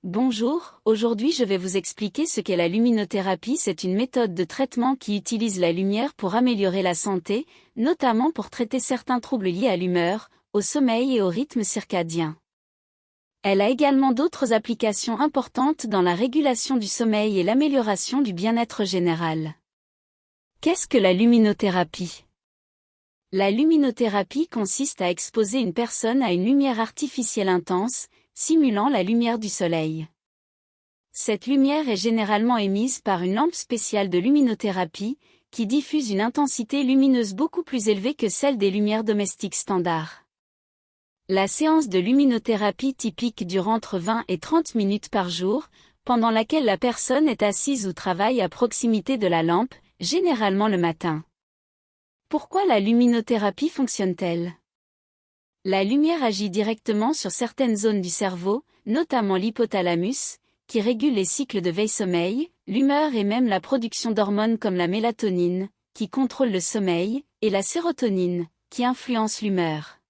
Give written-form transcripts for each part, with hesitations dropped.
Bonjour, aujourd'hui je vais vous expliquer ce qu'est la luminothérapie. C'est une méthode de traitement qui utilise la lumière pour améliorer la santé, notamment pour traiter certains troubles liés à l'humeur, au sommeil et au rythme circadien. Elle a également d'autres applications importantes dans la régulation du sommeil et l'amélioration du bien-être général. Qu'est-ce que la luminothérapie ? La luminothérapie consiste à exposer une personne à une lumière artificielle intense, simulant la lumière du soleil. Cette lumière est généralement émise par une lampe spéciale de luminothérapie, qui diffuse une intensité lumineuse beaucoup plus élevée que celle des lumières domestiques standards. La séance de luminothérapie typique dure entre 20 et 30 minutes par jour, pendant laquelle la personne est assise ou travaille à proximité de la lampe, généralement le matin. Pourquoi la luminothérapie fonctionne-t-elle ? La lumière agit directement sur certaines zones du cerveau, notamment l'hypothalamus, qui régule les cycles de veille-sommeil, l'humeur et même la production d'hormones comme la mélatonine, qui contrôle le sommeil, et la sérotonine, qui influence l'humeur.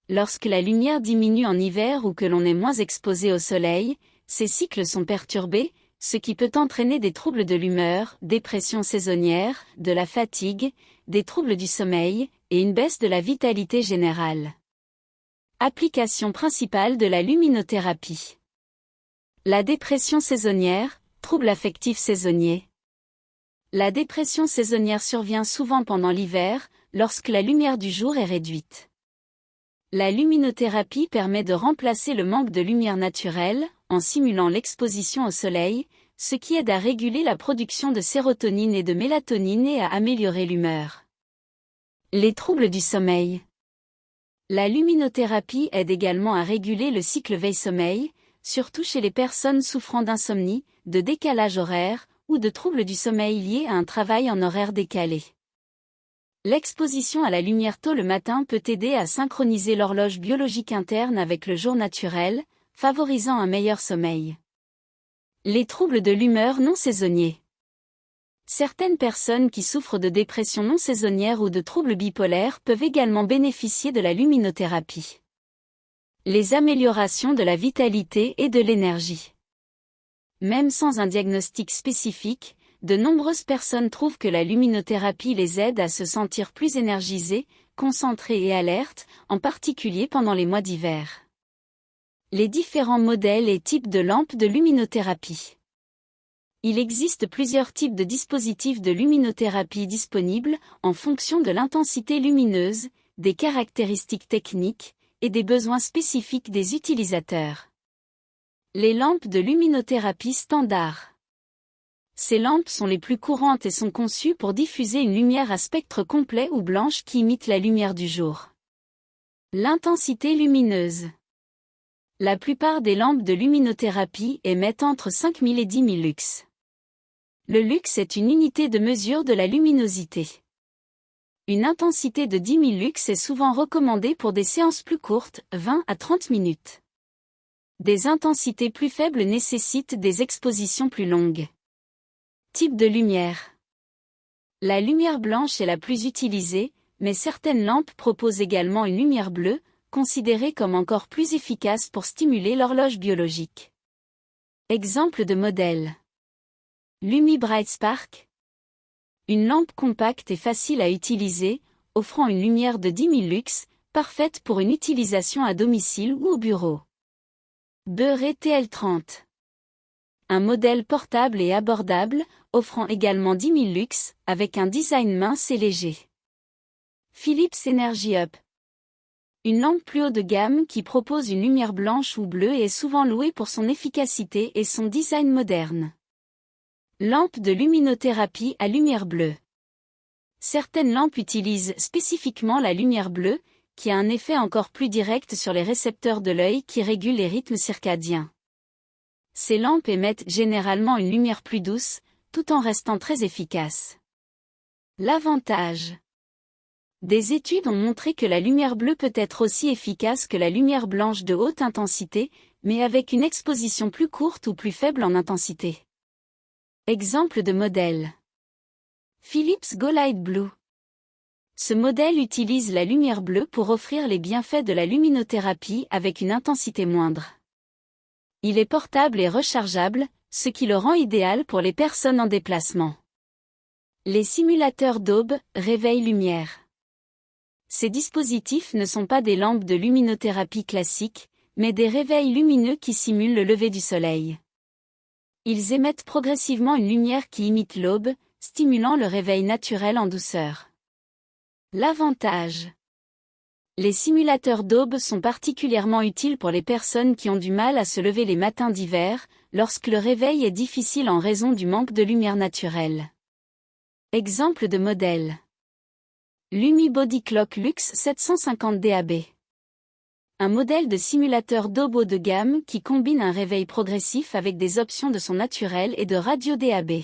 Lorsque la lumière diminue en hiver ou que l'on est moins exposé au soleil, ces cycles sont perturbés, ce qui peut entraîner des troubles de l'humeur, dépression saisonnière, de la fatigue, des troubles du sommeil, et une baisse de la vitalité générale. Application principale de la luminothérapie. La dépression saisonnière, trouble affectif saisonnier. La dépression saisonnière survient souvent pendant l'hiver, lorsque la lumière du jour est réduite. La luminothérapie permet de remplacer le manque de lumière naturelle, en simulant l'exposition au soleil, ce qui aide à réguler la production de sérotonine et de mélatonine et à améliorer l'humeur. Les troubles du sommeil. La luminothérapie aide également à réguler le cycle veille-sommeil, surtout chez les personnes souffrant d'insomnie, de décalage horaire, ou de troubles du sommeil liés à un travail en horaire décalé. L'exposition à la lumière tôt le matin peut aider à synchroniser l'horloge biologique interne avec le jour naturel, favorisant un meilleur sommeil. Les troubles de l'humeur non saisonniers. Certaines personnes qui souffrent de dépression non saisonnière ou de troubles bipolaires peuvent également bénéficier de la luminothérapie. Les améliorations de la vitalité et de l'énergie. Même sans un diagnostic spécifique, de nombreuses personnes trouvent que la luminothérapie les aide à se sentir plus énergisées, concentrées et alertes, en particulier pendant les mois d'hiver. Les différents modèles et types de lampes de luminothérapie. Il existe plusieurs types de dispositifs de luminothérapie disponibles, en fonction de l'intensité lumineuse, des caractéristiques techniques, et des besoins spécifiques des utilisateurs. Les lampes de luminothérapie standard. Ces lampes sont les plus courantes et sont conçues pour diffuser une lumière à spectre complet ou blanche qui imite la lumière du jour. L'intensité lumineuse. La plupart des lampes de luminothérapie émettent entre 5000 et 10 000 lux. Le lux est une unité de mesure de la luminosité. Une intensité de 10 000 lux est souvent recommandée pour des séances plus courtes, 20 à 30 minutes. Des intensités plus faibles nécessitent des expositions plus longues. Type de lumière. La lumière blanche est la plus utilisée, mais certaines lampes proposent également une lumière bleue, considérée comme encore plus efficace pour stimuler l'horloge biologique. Exemple de modèle. Lumi Bright Spark. Une lampe compacte et facile à utiliser, offrant une lumière de 10 000 lux, parfaite pour une utilisation à domicile ou au bureau. Beuret TL30. Un modèle portable et abordable, offrant également 10 000 lux, avec un design mince et léger. Philips Energy Up. Une lampe plus haut de gamme qui propose une lumière blanche ou bleue et est souvent louée pour son efficacité et son design moderne. Lampe de luminothérapie à lumière bleue. Certaines lampes utilisent spécifiquement la lumière bleue, qui a un effet encore plus direct sur les récepteurs de l'œil qui régulent les rythmes circadiens. Ces lampes émettent généralement une lumière plus douce, tout en restant très efficaces. L'avantage. Des études ont montré que la lumière bleue peut être aussi efficace que la lumière blanche de haute intensité, mais avec une exposition plus courte ou plus faible en intensité. Exemple de modèle. Philips Go Light Blue. Ce modèle utilise la lumière bleue pour offrir les bienfaits de la luminothérapie avec une intensité moindre. Il est portable et rechargeable, ce qui le rend idéal pour les personnes en déplacement. Les simulateurs d'aube, réveil lumière. Ces dispositifs ne sont pas des lampes de luminothérapie classiques, mais des réveils lumineux qui simulent le lever du soleil. Ils émettent progressivement une lumière qui imite l'aube, stimulant le réveil naturel en douceur. L'avantage. Les simulateurs d'aube sont particulièrement utiles pour les personnes qui ont du mal à se lever les matins d'hiver, lorsque le réveil est difficile en raison du manque de lumière naturelle. Exemple de modèle. Lumi Body Clock Luxe 750 DAB. Un modèle de simulateur d'aube haut de gamme qui combine un réveil progressif avec des options de son naturel et de radio DAB.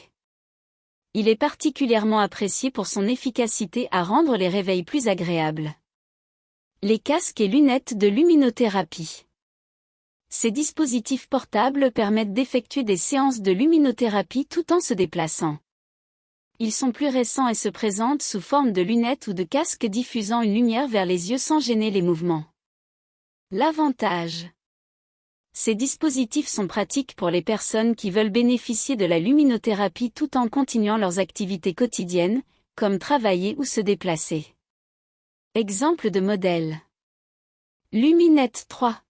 Il est particulièrement apprécié pour son efficacité à rendre les réveils plus agréables. Les casques et lunettes de luminothérapie. Ces dispositifs portables permettent d'effectuer des séances de luminothérapie tout en se déplaçant. Ils sont plus récents et se présentent sous forme de lunettes ou de casques diffusant une lumière vers les yeux sans gêner les mouvements. L'avantage. Ces dispositifs sont pratiques pour les personnes qui veulent bénéficier de la luminothérapie tout en continuant leurs activités quotidiennes, comme travailler ou se déplacer. Exemple de modèle. Luminet 3.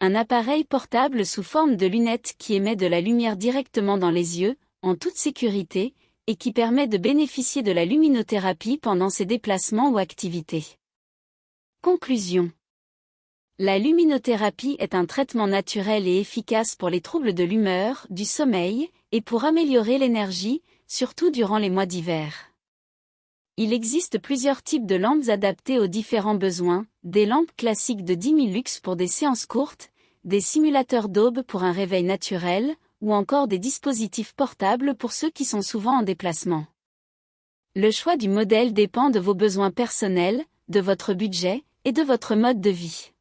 Un appareil portable sous forme de lunettes qui émet de la lumière directement dans les yeux, en toute sécurité, et qui permet de bénéficier de la luminothérapie pendant ses déplacements ou activités. Conclusion. La luminothérapie est un traitement naturel et efficace pour les troubles de l'humeur, du sommeil, et pour améliorer l'énergie, surtout durant les mois d'hiver. Il existe plusieurs types de lampes adaptées aux différents besoins, des lampes classiques de 10 000 lux pour des séances courtes, des simulateurs d'aube pour un réveil naturel, ou encore des dispositifs portables pour ceux qui sont souvent en déplacement. Le choix du modèle dépend de vos besoins personnels, de votre budget, et de votre mode de vie.